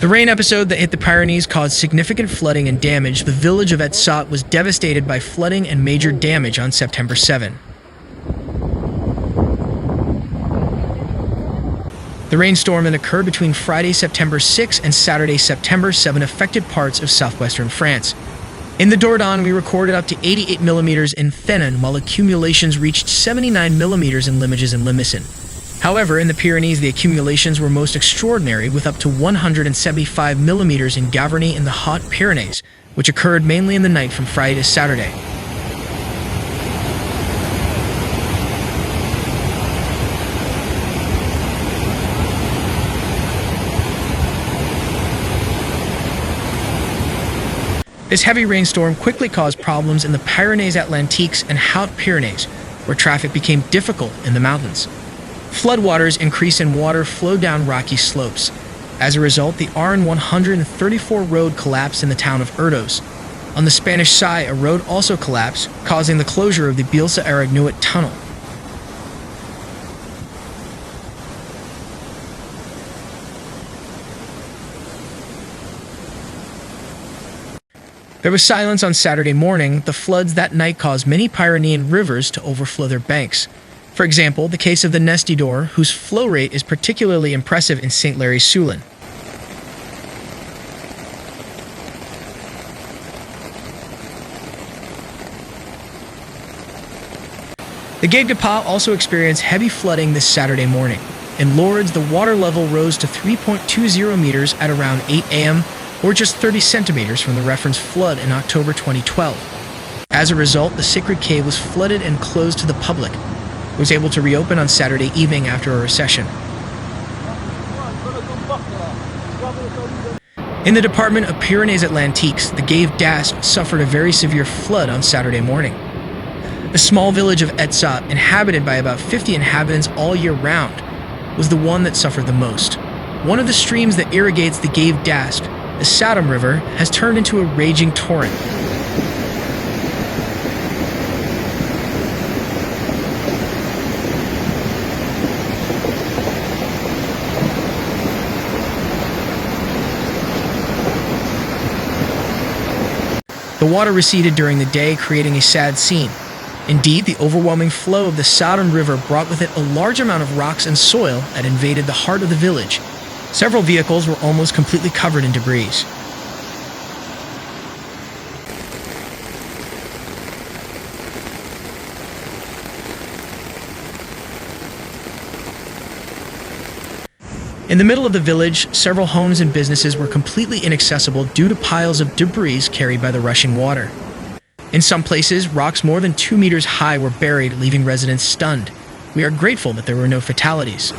The rain episode that hit the Pyrenees caused significant flooding and damage. The village of Etsaut was devastated by flooding and major damage on September 7. The rainstorm that occurred between Friday, September 6 and Saturday, September 7 affected parts of southwestern France. In the Dordogne, we recorded up to 88 millimeters in Thenon, while accumulations reached 79 millimeters in Limoges and Limousin. However, in the Pyrenees, the accumulations were most extraordinary, with up to 175 millimeters in Gavarnie and the Hautes-Pyrénées, which occurred mainly in the night from Friday to Saturday. This heavy rainstorm quickly caused problems in the Pyrénées-Atlantiques and Hautes-Pyrénées, where traffic became difficult in the mountains. Floodwaters increased and water flowed down rocky slopes. As a result, the RN134 road collapsed in the town of Erdos. On the Spanish side, a road also collapsed, causing the closure of the Bielsa-Aragnuit tunnel. There was silence on Saturday morning. The floods that night caused many Pyrenean rivers to overflow their banks. For example, the case of the Nestidor, whose flow rate is particularly impressive in Saint-Lary-Soulan. The Gave de Pas also experienced heavy flooding this Saturday morning. In Lourdes, the water level rose to 3.20 meters at around 8 a.m., or just 30 centimeters from the reference flood in October 2012. As a result, the sacred cave was flooded and closed to the public. It was able to reopen on Saturday evening after a recession. In the department of Pyrénées-Atlantiques, the Gave d'Aspe suffered a very severe flood on Saturday morning. The small village of Etsaut, inhabited by about 50 inhabitants all year round, was the one that suffered the most. One of the streams that irrigates the Gave d'Aspe, the Sathom River, has turned into a raging torrent. The water receded during the day, creating a sad scene. Indeed, the overwhelming flow of the Sathom River brought with it a large amount of rocks and soil that invaded the heart of the village. Several vehicles were almost completely covered in debris. In the middle of the village, several homes and businesses were completely inaccessible due to piles of debris carried by the rushing water. In some places, rocks more than 2 meters high were buried, leaving residents stunned. We are grateful that there were no fatalities.